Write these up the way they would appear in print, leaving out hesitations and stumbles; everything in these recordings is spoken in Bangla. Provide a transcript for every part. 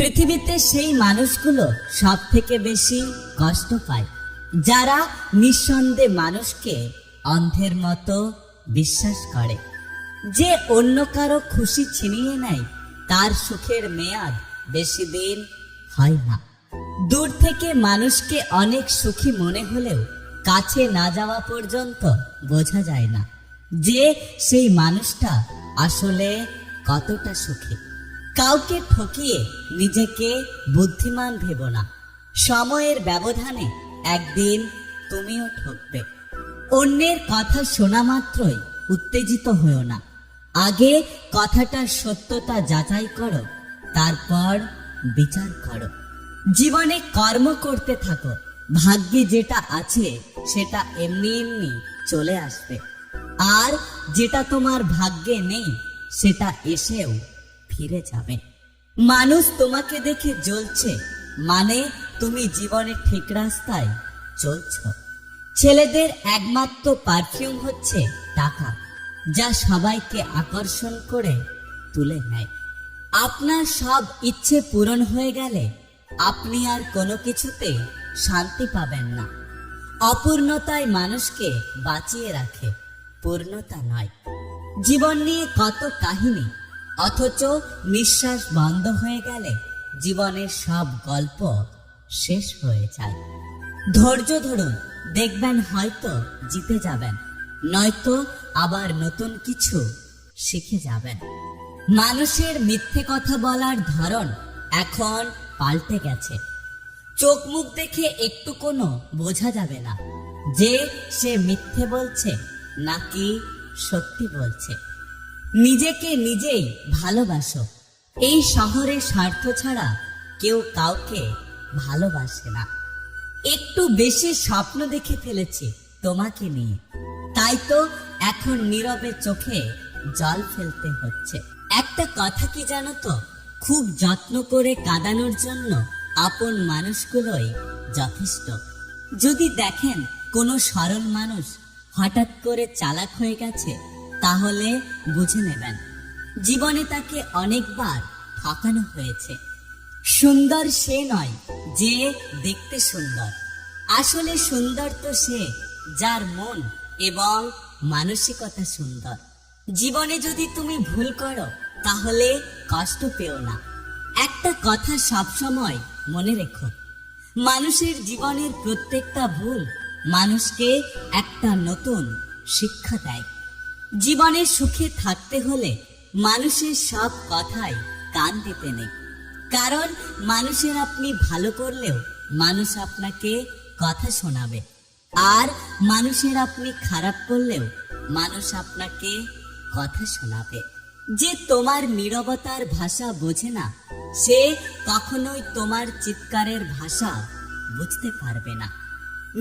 পৃথিবীতে সেই মানুষগুলো সব থেকে বেশি কষ্ট পায় যারা নিঃসন্দেহে মানুষকে অন্ধের মতো বিশ্বাস করে। যে অন্য কারো খুশি ছিনিয়ে নেয় তার সুখের মেয়াদ বেশি দিন হয় না। দূর থেকে মানুষকে অনেক সুখী মনে হলেও কাছে না যাওয়া পর্যন্ত বোঝা যায় না যে সেই মানুষটা আসলে কতটা সুখী। কাউকে ঠকিয়ে নিজেকে বুদ্ধিমান ভেবো না। সময়ের ব্যবধানে একদিন তুমিও ঠকবে। অন্যের কথা শোনা মাত্রই উত্তেজিত হও না। আগে কথাটার সত্যতা যাচাই করো, তারপর বিচার করো। জীবনে কর্ম করতে থাকো। ভাগ্যে যেটা আছে সেটা এমনি এমনি চলে আসবে, আর যেটা তোমার ভাগ্যে নেই সেটা এসেও ফিরে যাবে। মানুষ তোমাকে দেখে জ্বলছে মানে তুমি জীবনে ঠিক রাস্তায় চলছ। ছেলেদের একমাত্র পারফিউম হচ্ছে টাকা, যা সবাইকে আকর্ষণ করে তুলে নেয়। আপনার সব ইচ্ছে পূরণ হয়ে গেলে আপনি আর কোনো কিছুতে শান্তি পাবেন না। অপূর্ণতায় মানুষকে বাঁচিয়ে রাখে, পূর্ণতা নয়। জীবন নিয়ে কত কাহিনী, অথচ নিঃশ্বাস বন্ধ হয়ে গেলে জীবনের সব গল্প শেষ হয়ে যায়। ধৈর্য ধরুন, দেখবেন হয়তো জিতে যাবেন, নয়তো আবার নতুন কিছু শিখে যাবেন। মানুষের মিথ্যে কথা বলার ধরন এখন পাল্টে গেছে। চোখ মুখ দেখে একটু কোনো বোঝা যাবে না যে সে মিথ্যে বলছে নাকি সত্যি বলছে। নিজেকে নিজেই ভালোবাসো। এই শহরে স্বার্থ ছাড়া কেউ কাউকে ভালোবাসে না। একটু বেশি স্বপ্ন দেখে ফেলেছি তোমাকে নিয়ে, তাই তো এখন নীরবে চোখে জল ফেলতে হচ্ছে। একটা কথা কি জানো তো, খুব যত্ন করে কাঁদানোর জন্য আপন মানুষগুলোই যথেষ্ট। যদি দেখেন কোনো সরল মানুষ হঠাৎ করে চালাক হয়ে গেছে, তাহলে বুঝে নেবেন জীবনে তাকে অনেকবার ঠকানো হয়েছে। সুন্দর সে নয় যে দেখতে সুন্দর, আসলে সুন্দর তো সে যার মন এবং মানসিকতা সুন্দর। জীবনে যদি তুমি ভুল করো তাহলে কষ্ট পেও না। একটা কথা সবসময় মনে রেখো, মানুষের জীবনের প্রত্যেকটা ভুল মানুষকে একটা নতুন শিক্ষা দেয়। জীবনে সুখে থাকতে হলে মানুষের সব কথায় কান দিতে নেই, কারণ মানুষের আপনি ভালো করলেও মানুষ আপনাকে কথা শোনাবে, আর মানুষের আপনি খারাপ করলেও মানুষ আপনাকে কথা শোনাবে। যে তোমার নীরবতার ভাষা বোঝে না, সে কখনোই তোমার চিৎকারের ভাষা বুঝতে পারবে না।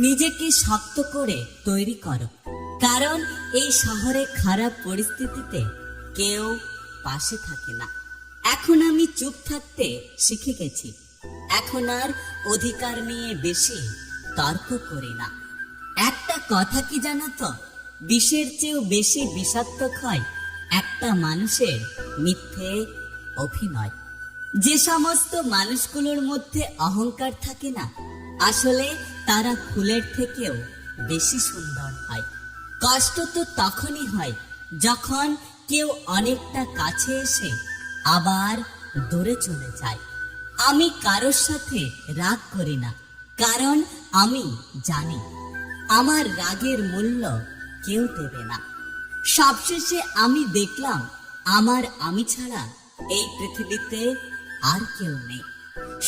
নিজেকে শক্ত করে তৈরি করো, কারণ এই শহরে খারাপ পরিস্থিতিতে কেউ পাশে থাকে না। এখন আমি চুপ থাকতে শিখে গেছি। এখন আর অধিকার নিয়ে বেশি তর্ক করি না। একটা কথা কি জানো তো, বিষের চেয়েও বেশি বিষাক্তক হয় একটা মানুষের মিথ্যে অভিনয়। যে সমস্ত মানুষগুলোর মধ্যে অহংকার থাকে না, আসলে তারা ফুলের থেকেও বেশি সুন্দর হয়। কষ্ট তো তখনই হয় যখন কেউ অনেকটা কাছে এসে আবার দূরে চলে যায়। আমি কারোর সাথে রাগ করি না, কারণ আমি জানি আমার রাগের মূল্য কেউ দেবে না। সবশেষে আমি দেখলাম আমার আমি ছাড়া এই পৃথিবীতে আর কেউ নেই।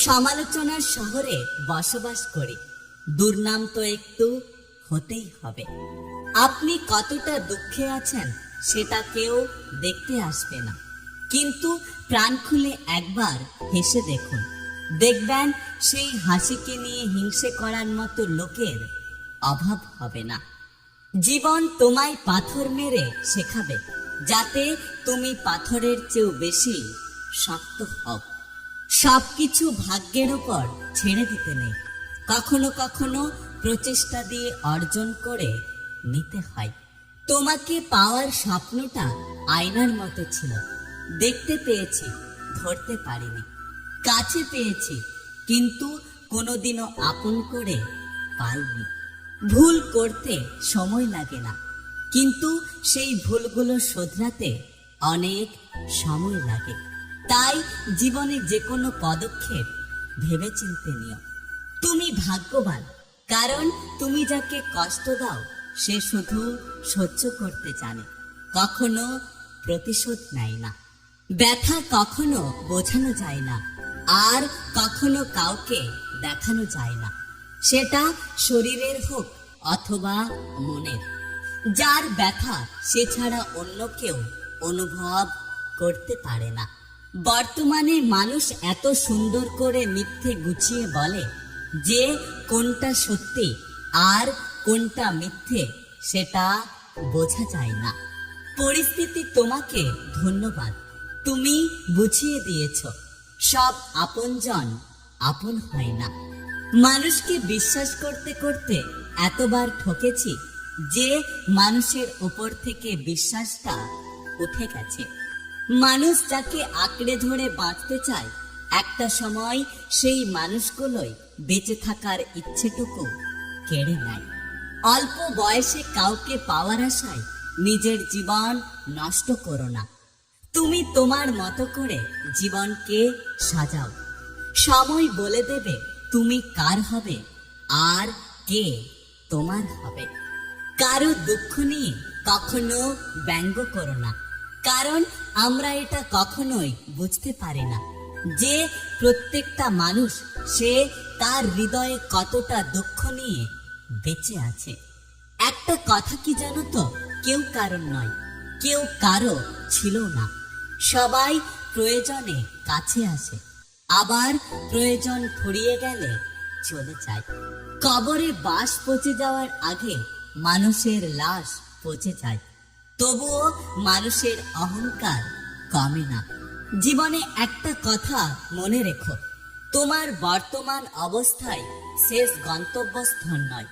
সমালোচনার শহরে বসবাস করি, দুর্নাম তো একটু হতেই হবে। আপনি কতটা দুঃখে আছেন সেটা কেউ দেখতে আসবে না, কিন্তু প্রাণ খুলে একবার হেসে দেখুন, দেখবেন সেই হাসিকে নিয়ে হিংসে করার মতো লোকের অভাব হবে না। জীবন তোমায় পাথর মেরে শেখাবে, যাতে তুমি পাথরের চেয়েও বেশি শক্ত হও। সবকিছু ভাগ্যের উপর ছেড়ে দিতে নেই, কখনো কখনো প্রচেষ্টা দিয়ে অর্জন করে নিতে হয়। তোমাকে পাওয়ার স্বপ্নটা আয়নার মতো ছিল, দেখতে পেয়েছি, ধরতে পারিনি। কাছে পেয়েছি, কিন্তু কোনোদিনও আপন করে পাইনি। ভুল করতে সময় লাগে না, কিন্তু সেই ভুলগুলো শোধরাতে অনেক সময় লাগে। তাই জীবনে যে কোনো পদক্ষেপ ভেবেচিন্তে নিও। তুমি ভাগ্যবান, কারণ তুমি যাকে কষ্ট দাও সে শুধু সহ্য করতে জানে, কখনো প্রতিশোধ নেয় না। ব্যথা কখনো বোঝানো যায় না, আর কখনো কাউকে দেখানো যায় না, সেটা শরীরের হোক অথবা মনের। যার ব্যথা সে ছাড়া অন্য কেউ অনুভব করতে পারে না। বর্তমানে মানুষ এত সুন্দর করে মিথ্যে গুছিয়ে বলে যে কোনটা সত্যি আর কোনটা মিথ্যে সেটা বোঝা যায় না। পরিস্থিতি তোমাকে ধন্যবাদ, তুমি বুঝিয়ে দিয়েছ সব আপনজন আপন হয় না। মানুষকে বিশ্বাস করতে করতে এতবার ঠকেছি যে মানুষের উপর থেকে বিশ্বাসটা উঠে গেছে। মানুষ যাকে আঁকড়ে ধরে বাঁচতে চায়, একটা সময় সেই মানুষগুলোই বেঁচে থাকার ইচ্ছেটুকু কেড়ে নেয়। অল্প বয়সে কাউকে পাওয়ার আশায় নিজের জীবন নষ্ট করো না। তুমি তোমার মতো করে জীবনকে সাজাও। সময় বলে দেবে তুমি কার হবে আর কে তোমার হবে। কারো দুঃখ নিয়ে কখনো ব্যঙ্গ করো না, কারণ আমরা এটা কখনোই বুঝতে পারি না যে প্রত্যেকটা মানুষ সে তার হৃদয়ে কতটা দুঃখ নিয়ে বেঁচে আছে। একটা কথা কি জানো তো, কেউ কারণ নয়, কেউ কারো ছিল না। সবাই প্রয়োজনে কাছে আসে, আবার প্রয়োজন ফুরিয়ে গেলে চলে যায়। কবরে বাস পচে যাওয়ার আগে মানুষের লাশ পচে যায়, তবুও মানুষের অহংকার কমে না। জীবনে একটা কথা মনে রেখো, তোমার বর্তমান অবস্থায় শেষ গন্তব্যস্থল নয়।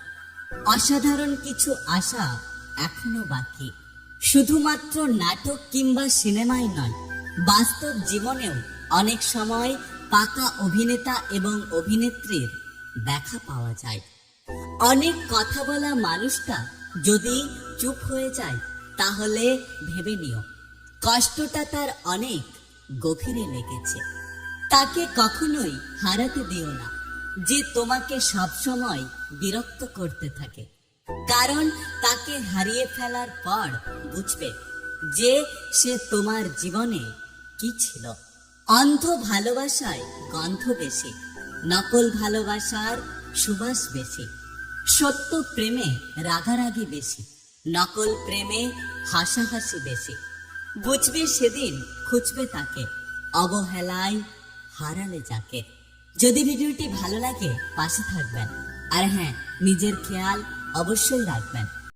অসাধারণ কিছু আশা এখনো বাকি। শুধুমাত্র নাটক কিংবা সিনেমায় নয়, বাস্তব জীবনেও অনেক সময় পাকা অভিনেতা এবং অভিনেত্রীর দেখা পাওয়া যায়। অনেক কথা বলা মানুষটা যদি চুপ হয়ে যায়, তাহলে ভেবে নিও কষ্টটা তার অনেক গভীরে লেগেছে। তাকে কখনোই হারাতে দিও না যে তোমাকে সবসময় বিরক্ত করতে থাকে, কারণ তাকে হারিয়ে ফেলার পর বুঝবে যে সে তোমার জীবনে কি ছিল। অন্ধ ভালোবাসায় গন্ধ বেশি, নকল ভালোবাসার সুবাস বেশি। সত্য প্রেমে রাগারাগি বেশি, নকল প্রেমে হাসাহাসি বেশি। বুঝবে সেদিন খুঁজবে তাকে, অবহেলায় হারালে যাকে। যদি ভিডিওটি ভালো লাগে পাশে থাকবেন, আর হ্যাঁ, নিজের খেয়াল অবশ্যই রাখবেন।